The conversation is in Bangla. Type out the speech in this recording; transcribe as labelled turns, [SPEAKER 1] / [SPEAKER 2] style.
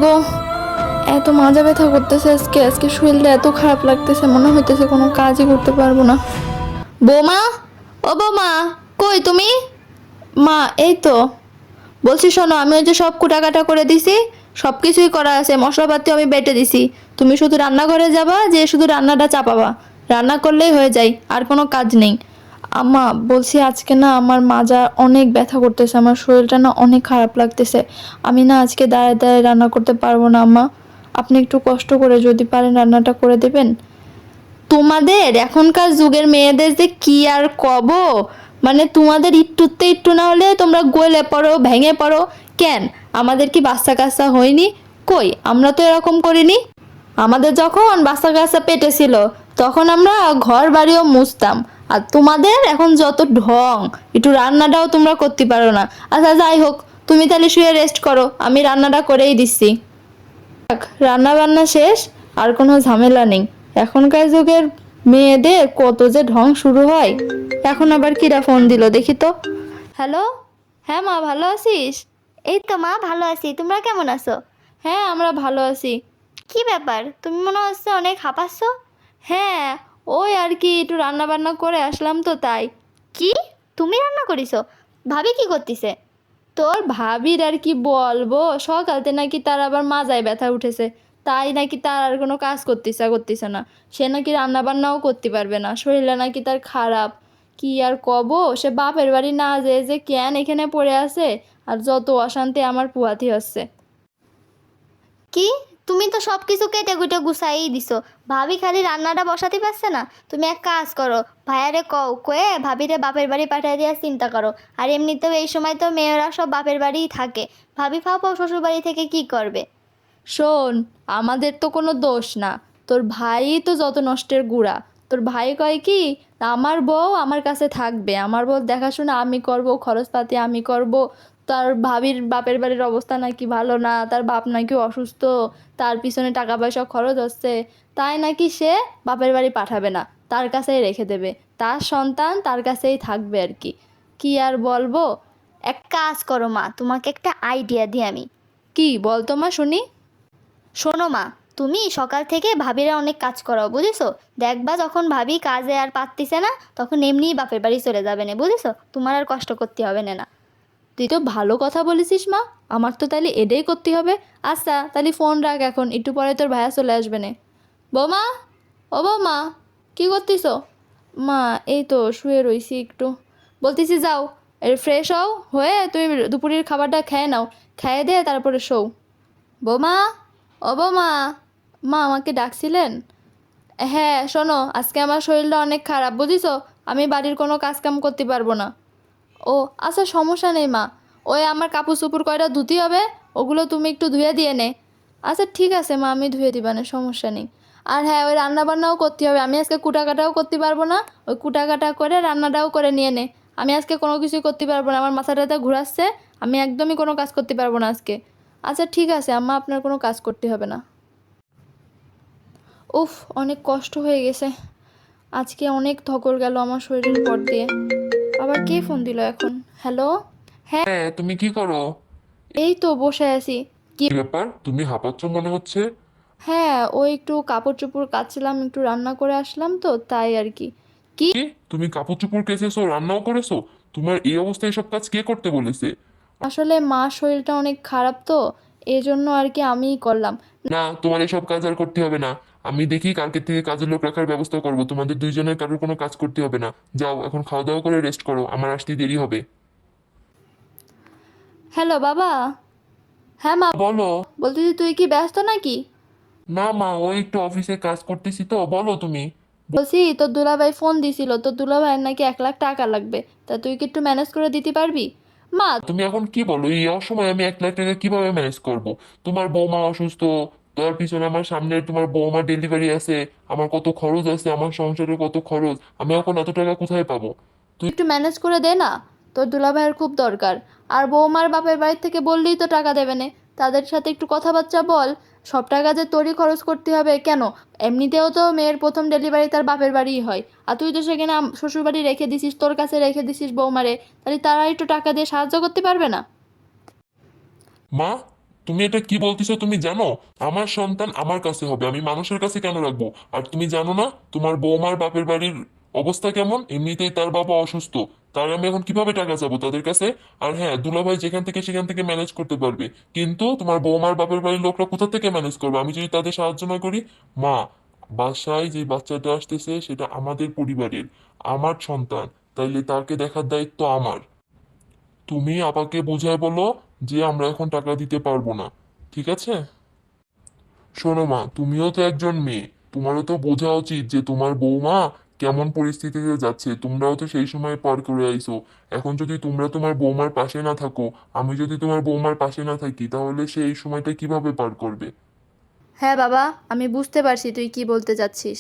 [SPEAKER 1] গো, এত মাজা ব্যথা করতেছে আজকে। আজকে শরীরটা এত খারাপ লাগতেছে, মনে হইতেছে কোনো কাজই করতে পারবো না। বৌমা, ও বৌমা, কই তুমি? মা, এই তো। বলছি শোনো, আমি ওই যে সব কুটাকাটা করে দিছি, সব কিছুই করা আছে, মশলাপাতি আমি বেটে দিছি। তুমি শুধু রান্নাঘরে যাবা, যে শুধু রান্নাটা চাপাবা, রান্না করলেই হয়ে যায়, আর কোনো কাজ নেই। আম্মা, বলছি আজকে না আমার মাজা অনেক ব্যথা করতেছে, আমার শরীরটা না অনেক খারাপ লাগতেছে। আমি না আজকে দাঁড়ায় দাঁড়ায় রান্না করতে পারবো না আম্মা। আপনি একটু কষ্ট করে যদি পারেন রান্নাটা করে দেবেন। তোমাদের এখনকার যুগের মেয়েদের যে কি আর কব, মানে তোমাদের একটুতে একটু না হলে তোমরা গলে পড়ো, ভেঙে পড়ো। কেন, আমাদের কি বাচ্চা কাচ্চা হয়নি? কই, আমরা তো এরকম করিনি। আমাদের যখন বাচ্চা কাচ্চা পেটে ছিল, তখন আমরা ঘর বাড়িও মুছতাম। আর তোমাদের এখন যত ঢং, একটু রান্নাটাও তোমরা করতে পারো না। আচ্ছা যাই হোক, তুমি তাহলে শুয়ে রেস্ট করো, আমি রান্নাটা করেই দিচ্ছি। রান্না বান্না শেষ, আর কোনো ঝামেলা নেই। এখনকার যুগের মেয়েদের কত যে ঢং শুরু হয়। এখন আবার কিরা ফোন দিল দেখি তো। হ্যালো, হ্যাঁ মা, ভালো আছিস?
[SPEAKER 2] এই তো মা, ভালো আছি। তোমরা কেমন আছো?
[SPEAKER 1] হ্যাঁ, আমরা ভালো আছি।
[SPEAKER 2] কি ব্যাপার, তুমি মনে হচ্ছে অনেক হাঁপাচ্ছ?
[SPEAKER 1] হ্যাঁ, ওই আর কি একটু রান্না বান্না করে আসলাম তো তাই।
[SPEAKER 2] কি, তুমি রান্না করিছো? ভাবি কি করতেছে?
[SPEAKER 1] তোর ভাবির আর কি বলবো, সকালতে নাকি তার আবার মাজায় ব্যথা উঠেছে, তাই নাকি তার আর কোনো কাজ করতেছে না। সে নাকি রান্না বান্নাও করতে পারবে না, শরীরটা নাকি তার খারাপ। কি আর কব, সে বাপের বাড়ি না যেয়ে যে কেন এখানে পড়ে আছে, আর যত অশান্তি আমার পুয়াতি হচ্ছে।
[SPEAKER 2] কি, তুমি তো সব কিছু কেটে কুটে গুছাই দিছো। ভাবি খালি রান্নাটা বসাতে পারছে না? তুমি এক কাজ করো, ভাইয়ারে কও, কয়ে ভাবিরে বাপের বাড়ি পাঠিয়ে দেওয়ার চিন্তা করো। আর এমনিতেও এই সময় তো মেয়েরা সব বাপের বাড়িই থাকে। ভাবি ফাও শ্বশুর বাড়ি থেকে কি করবে?
[SPEAKER 1] শোন, আমাদের তো কোনো দোষ না, তোর ভাই তো যত নষ্টের গুড়া। তোর ভাই কয় কি, আমার বউ আমার কাছে থাকবে, আমার বউ দেখাশোনা আমি করব, খরচপাতি আমি করব। তার ভাবির বাপের বাড়ির অবস্থা নাকি ভালো না, তার বাপ নাকি অসুস্থ, তার পিছনে টাকা পয়সা খরচ হচ্ছে, তাই নাকি সে বাপের বাড়ি পাঠাবে না, তার কাছেই রেখে দেবে, তার সন্তান তার কাছেই থাকবে আর কি। কি আর বলবো।
[SPEAKER 2] এক কাজ করো মা, তোমাকে একটা আইডিয়া দিই আমি।
[SPEAKER 1] কি বলতো মা, শুনি।
[SPEAKER 2] শোনো মা, তুমি সকাল থেকে ভাবিরা অনেক কাজ করো, বুঝেছো? দেখবা যখন ভাবি কাজে আর পারতিছে না, তখন এমনিই বাপের বাড়ি চলে যাবে না, বুঝেছো? তোমার আর কষ্ট করতে হবে না।
[SPEAKER 1] তুই তো ভালো কথা বলেছিস মা, আমার তো তাহলে এটাই করতে হবে। আচ্ছা তাহলে ফোন রাখ, এখন একটু পরে তোর ভাইয়া চলে আসবে না। বৌমা, ও বৌমা, কি করতিস? মা, এই তো শুয়ে রইছি একটু। বলতেছি যাও, ফ্রেশ হও, হয়ে তুমি দুপুরের খাবারটা খেয়ে নাও, খেয়ে দে তারপরে শোও। বৌমা, ও বৌমা, মা আমাকে ডাকছিলেন? হ্যাঁ শোনো, আজকে আমার শরীরটা অনেক খারাপ বুঝিছো, আমি বাড়ির কোনো কাজ কাম করতে পারবো না। ও আচ্ছা, সমস্যা নেই মা, ওই আমার কাপড় চোপড় কয়টা ধুতে হবে, ওগুলো তুমি একটু ধুয়ে দিয়ে নে। আচ্ছা ঠিক আছে মা, আমি ধুয়ে দিবা না, সমস্যা নেই। আর হ্যাঁ, ওই রান্নাবান্নাও করতে হবে, আমি আজকে কুটাকাটাও করতে পারবো না, ওই কুটাকাটা করে রান্নাটাও করে নিয়ে নে। আমি আজকে কোনো কিছুই করতে পারবো না, আমার মাথাটাতে ঘুরাচ্ছে, আমি একদমই কোনো কাজ করতে পারবো না আজকে। আচ্ছা ঠিক আছে আম্মা, আপনার কোনো কাজ করতে হবে না। উফ, অনেক কষ্ট হয়ে গেছে, আজকে অনেক ধকল গেল আমার শরীরের উপর দিয়ে। আবার কে ফোন দিল এখন? হ্যালো। হ্যাঁ,
[SPEAKER 3] হ্যাঁ, তুমি কি করো?
[SPEAKER 1] এই তো বসে আছি। কি?
[SPEAKER 3] কি ব্যাপার, তুমি হাঁপাচ্ছ মনে হচ্ছে?
[SPEAKER 1] হ্যাঁ, ওই একটু কাপড় চোপড় কাচছিলাম, একটু রান্না করে আসলাম তো তাই আর কি। কি?
[SPEAKER 3] কি, তুমি কাপড় চোপড় কেচেছো, রান্নাও করেছো? তোমার এই অবস্থায় এসব কাজ কে করতে বলেছে?
[SPEAKER 1] আসলে মার শরীরটা অনেক খারাপ তো, এই জন্য আর কি আমিই করলাম।
[SPEAKER 3] না, তোমার এসব কাজ আর করতে হবে না। আমি দেখি কালকে থেকে কাজের লোক রাখার ব্যবস্থা করবো, তোমাদের দুইজনের কারোর কোনো কাজ করতে হবে না। যাও এখন খাওয়া দাওয়া করে রেস্ট করো, আমার আসতে দেরি হবে।
[SPEAKER 1] হ্যালো বাবা। হ্যাঁ মা,
[SPEAKER 3] বলো।
[SPEAKER 1] বলতেছি তুই কি ব্যস্ত নাকি?
[SPEAKER 3] না মা, ওই একটু অফিসে কাজ করতেছি তো, বলো তুমি।
[SPEAKER 1] বলছি তোর দুলাভাই ফোন দিছিল, তোর দুলাভাইয়ের নাকি 1 লাখ টাকা লাগবে, তা তুই কি একটু ম্যানেজ করে দিতে পারবি? মা,
[SPEAKER 3] তুমি এখন কি বলো, এই অসময়ে আমি 1 লাখ টাকা কিভাবে ম্যানেজ করব? তোমার বৌমা অসুস্থ, তার পিছনে আমার সামনে তোমার বৌমার ডেলিভারি আছে, আমার কত খরচ আছে, আমার সংসারে কত খরচ, আমি এখন এত টাকা কোথায় পাবো?
[SPEAKER 1] একটু ম্যানেজ করে দে না, তোর দুলাভাইয়ের খুব দরকার। আর বৌমার বাপের বাড়ি থেকে বললেই তো টাকা দেবে না, তাদের সাথে একটু কথাবার্তা বল। সব টাকা যে তোরই খরচ করতে হবে কেন? এমনিতেও তো মেয়ের প্রথম ডেলিভারি তার বাপের বাড়িই হয়, আর তুই তো সেখানে শ্বশুর বাড়ি রেখে দিছিস, তোর কাছে রেখে দিছিস বৌমারে, তাহলে তারা একটু টাকা দিয়ে সাহায্য করতে পারবে না?
[SPEAKER 3] মা, তুমি এটা কি বলতেছো তুমি জানো? আমার সন্তান আমার কাছে হবে, আমি মানুষের কাছে কেন রাখবো? আর তুমি জানো না তোমার বৌমার বাপের বাড়ির অবস্থা কেমন? এমনিতেই তার বাবা অসুস্থ, তার আমি এখন কিভাবে টাকা যাবো তাদের কাছে? আর হ্যাঁ, দুলাভাই যেখান থেকে সেখান থেকে ম্যানেজ করতে পারবে, কিন্তু তোমার বৌমার বাপের বাড়ির লোকরা কোথা থেকে ম্যানেজ করবে আমি যদি তাদের সাহায্য না করি? মা, বাসায় যে বাচ্চাটা আসতেছে সেটা আমাদের পরিবারের, আমার সন্তান, তাইলে তাকে দেখার দায়িত্ব আমার। তুমি আপাকে বুঝায় বলো যে আমরা এখন টাকা দিতে পারবো না, ঠিক আছে? শোনো মা, তুমিও তো একজন মেয়ে, তোমারও তো বোঝা উচিত যে তোমার বৌমা কেমন পরিস্থিতিতে যাচ্ছে, তোমরাও তো সেই সময় পার করে আইছো। এখন যদি তোমরা তোমার বৌমার পাশে না থাকো, আমি যদি তোমার বৌমার পাশে না থাকি, তাহলে সেই সময়টা কিভাবে পার করবে?
[SPEAKER 1] হ্যাঁ বাবা, আমি বুঝতে পারছি তুই কি বলতে চাচ্ছিস।